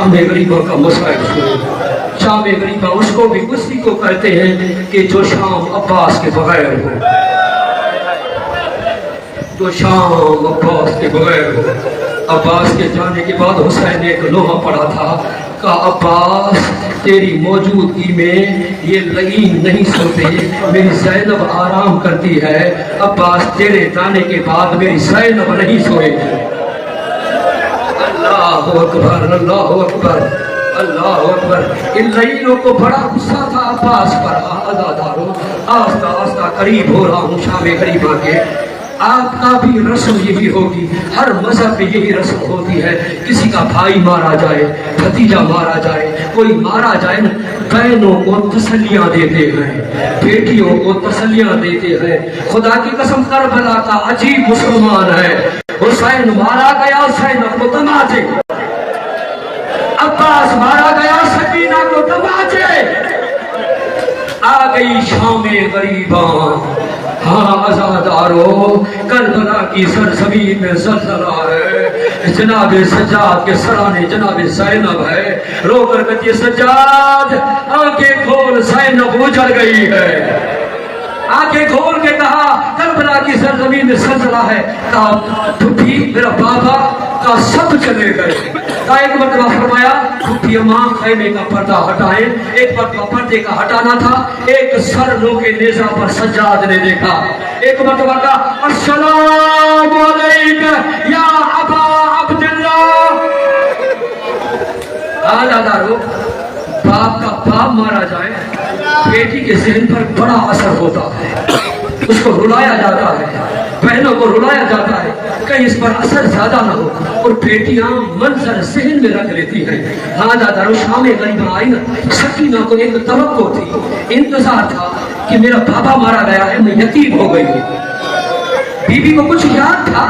शाम गरीबा का मसाइल सुनो। शाम गरीबा उसको भी उसी को कहते हैं कि जो शाम अब्बास के बगैर हो, जो शाम अब्बास के बगैर हो। अब्बास के जाने के बाद हुसैन ने एक लोहा पड़ा था, कहा अब्बास तेरी मौजूदगी में ये लगीन नहीं सोते, मेरी ज़ैनब आराम करती है। अब्बास तेरे जाने के बाद मेरी ज़ैनब नहीं सोएगी। अल्लाह अकबर, अल्लाह अकबर, अल्लाह अकबर। इन लईनों को बड़ा गुस्सा था अब्बास पर। अज़ादारों, आस्ता आस्ता करीब हो रहा हूँ शाम गरीबा के। आपका भी रस्म यही होगी, हर मजहब में यही रस्म होती है। किसी का भाई मारा जाए, भतीजा मारा जाए, कोई मारा जाए ना, बहनों को तसल्लियां देते हैं, बेटियों को तसल्लियां देते हैं। खुदा की कसम करबला का अजीब मुसलमान है। हुसैन मारा गया, हुसैन को तमाचे। अब्बास मारा गया, सकीना को तमाचे। आ गई शाम गरीबा। हाँ अज़ादारों, करबला की सरजमीन में ज़लज़ला है। जनाब सज्जाद के सराने जनाब ज़ैनब है। रोकर कहती है सज्जाद आंखें खोल, ज़ैनब उजड़ गई है। आंखें खोल के कहा करबला की सरजमीन में ज़लज़ला है। कहा ठुठी मेरा बाबा का सब चले गए। का एक मरतबा फरमाया ठुठी अम्मा खैमे का पर्दा हटाए। एक मरतबा पर्दे का हटाना था, एक सर रोके नेज़ा पर सज्जाद ने देखा। एक मरतबा का अस्सलामु अलैका या अबा अब्दुल्लाह। आदादारो, बाप का बाप मारा जाए, बेटी के ज़हन पर बड़ा असर होता है, उसको रुलाया जाता है, बहनों को रुलाया जाता है, कहीं इस पर असर ज्यादा ना हो। और बेटियां मंजर ज़हन में रख लेती हैं। हाँ दादारो, शाम गरीबा आई ना, सकीना को एक तवक्को थी, इंतजार था कि मेरा बाबा मारा गया है, मैं यतीम हो गई हूँ। बीबी को कुछ याद था,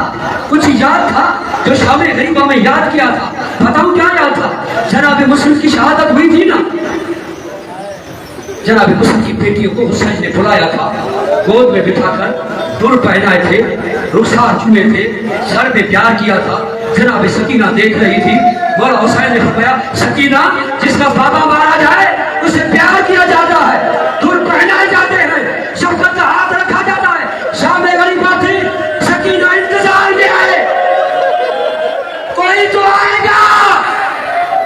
कुछ याद था जो शाम गरीबा में याद किया था। बताऊं क्या याद था? जनाब मुस्लिम की शहादत हुई थी ना, जनाब मुस्लिम की बेटियों को हुसैन ने बुलाया था, गोद में बिठाकर दुर पहनाए थे, रुखसार चुने थे, सर पे प्यार किया था। जनाब सकीना देख रही थी। मौला हुसैन ने फरमाया सकीना, जिसका बाबा मारा जाए उसे प्यार किया जाता है, दुर पहनाए जाते हैं, शफकत का हाथ रखा जाता है। शाम गरीबा थी, सकीना इंतजार में आए, कोई तो आएगा।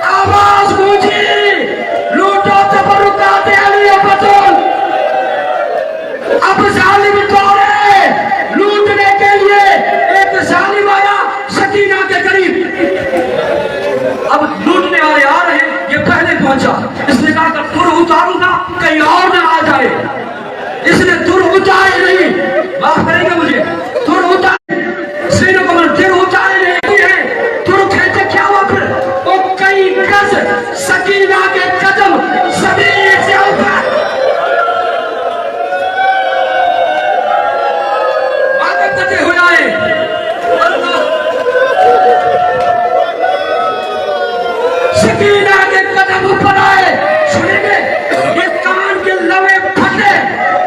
आवाज गूंजी, लूटो तबरुकात अली बतूल। अब जालिम दौड़े लूटने के लिए, एक जालिम आया सकीना के करीब। अब लूटने वाले आ रहे हैं, ये पहले पहुंचा। इसने कहा कि तुर उतारूंगा कहीं और ना आ जाए। इसने तुर उतारे नहीं, माफ करेंगे मुझे, तुर उतारे सीनों को तुर उतारे नहीं है। तुर खेचे क्या हुआ फिर? वो कई गज सकीना के कदम जमीन से ऊपर। सकीना के कदम ऊपर आए, सुनेंगे ये कान के लवे फटे।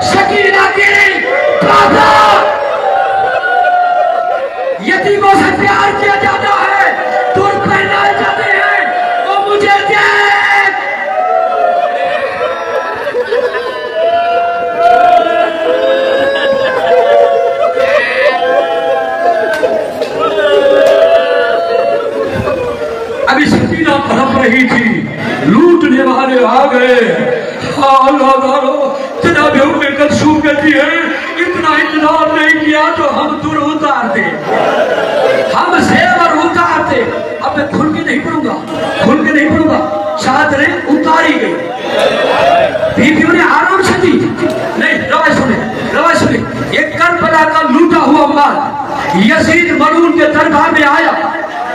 सकीना के बाबा, यतीमों से प्यार किया जाता है, दूर पहनाए जाते हैं, वो मुझे दे। अभी सकीना तड़प रही थी, लूटने वाले आ गए। जनाब उम्मे कलसूम कहती है इतना इंतजार नहीं किया तो हम दूर उतारते, हम जेवर उतारते। अब मैं खुल के नहीं पढ़ूंगा, खुल के नहीं पढ़ूंगा। चादरें उतारी गई, बीबियों ने आराम से दी। नहीं, रवाज सुने, रवाज सुने। ये करबला का लूटा हुआ माल यजीद मलून के दरबार में आया।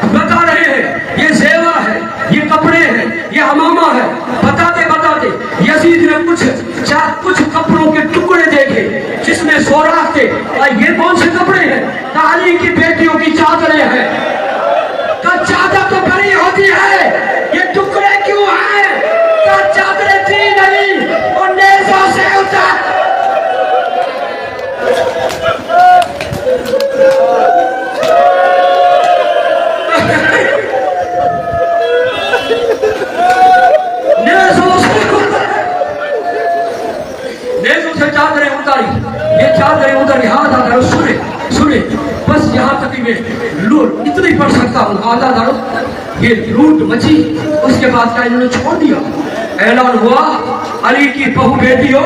बता रहे हैं ये जेवर है, ये कपड़े हैं, ये हमामा है। बताते बताते यजीद ने कुछ कपड़ों के टुकड़े देखे जिसमें सोराख थे। ये कौन से कपड़े हैं? अली की बेटियों की चादरें हैं। का चादर तो बड़ी होती है, ये टुकड़े क्यों हैं? का चादरें थी नहीं और नेज़ों से उतार। चादरें उधर याद आ रहा सुने सुने बस यहाँ तक ही मैं लूट इतनी पढ़ सकता हूँ। आधा दारो ये लूट मची, उसके बाद क्या इन्होंने छोड़ दिया। ऐलान हुआ अली की बहू बेटियों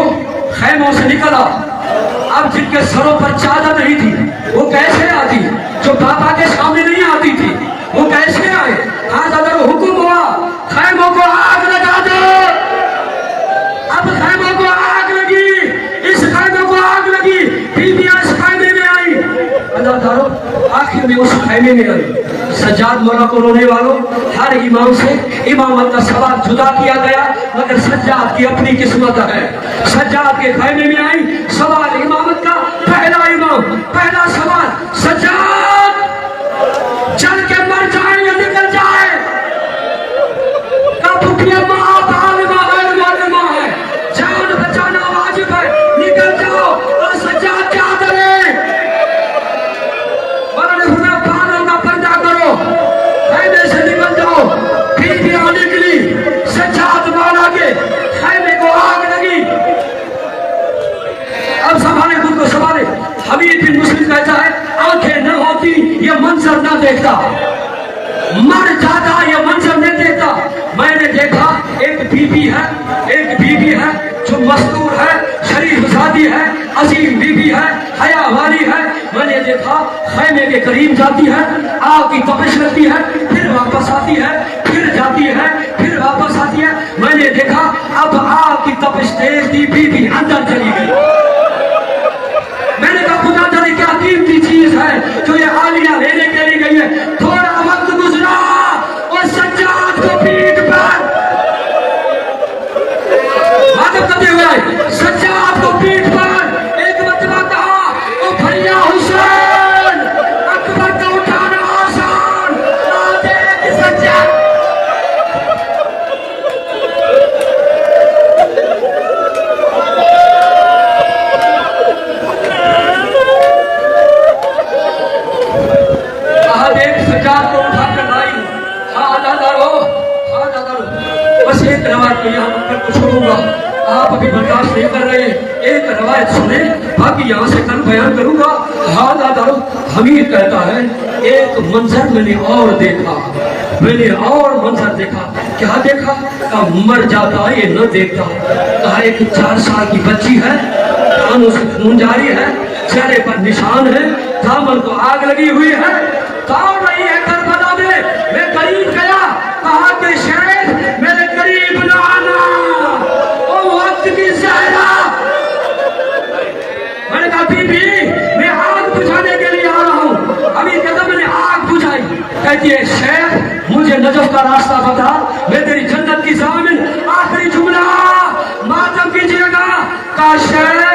खैमों से निकला। अब जिनके सरों पर चादर नहीं थी वो कैसे आती, जो बाबा के सामने नहीं आती थी वो कैसे आए। आधा दारो हुक्म हुआ खैमों को आग लगा दो। अब खैमों को आग लगी, इस खैमे को आग लगी, बीबियां इस खैमे में आई। अदादारों आखिर में उस खैमे में आई। सज्जाद मौला को रोने वालों हर इमाम से इमामत का सवाल जुदा किया गया, मगर सज्जाद की अपनी किस्मत है। सज्जाद के खैमे में आई, सवाल इमामत का पहला इमाम, पहला सवाल सज्जाद चल के मर जाए या निकल जाए। जान बचाना वाजिब है, निकल जाओ और सज्जाद क्या करें। बालों का पर्दा करो, खैमे से निकल जाओ। फिर भी आने के लिए सज्जाद मौला के खैमे को आग लगी। अब संभाले खुद को संभाले। हमीद बिन मुस्लिम कहता है आंखें न होती ये मंजर न देखता, मर जाता ये मंजर नहीं देखता। मैंने देखा एक बीबी है जो मस्तूर है, शरीफ जाती है, अजीम बीबी है, हया वाली है। मैंने देखा खैमे के करीब जाती है, आग की तपिश लगती है, फिर वापस आती है, फिर जाती है, फिर वापस आती है। मैंने देखा अब आग की तपिश तेज थी, बीबी अंदर चली गई। मैंने कहा खुदा जाने क्या कीमती चीज है जो ये आलिया लेने के लिए गई है। थोड़ा वक्त गुजरा और सज्जाद को पीठ पर मातम करते हुए सज्जाद को पीठ पर एक मरतबा कहा ओ भैया हुसैन, अकबर का उठाना आसान ना देख सज्जाद। सज्जाद को उठाकर लाई। हाँ दादारो, हाँ दादारो, बस एक रवायत को यहाँ पर छोड़ूंगा, आप अभी बर्दाश्त नहीं कर रहे। एक रवायत सुने, बाकी यहाँ से कल बयान करूंगा। हाँ दादारो, हमीद कहता है एक मंजर मैंने और देखा, मैंने और मंजर देखा। क्या देखा? कहा मर जाता ये न देखता। कहा एक 4 साल की बच्ची है, कानों से खून जारी है, चेहरे पर निशान है, दामन को आग लगी हुई है, दौड़ रही है करबला में। मैं करीब गया, कहा कि शेख मेरे करीब न आना, ओ वक्त की सहरा। मैंने कहा बीबी मैं आग बुझाने के लिए आ रहा हूँ। अभी कहता मैंने आग बुझाई। कहती है शेख मुझे नजफ का रास्ता बता, मैं तेरी जन्नत की ज़ामिन। आखिरी जुमला मातम कीजिएगा। कहा शेख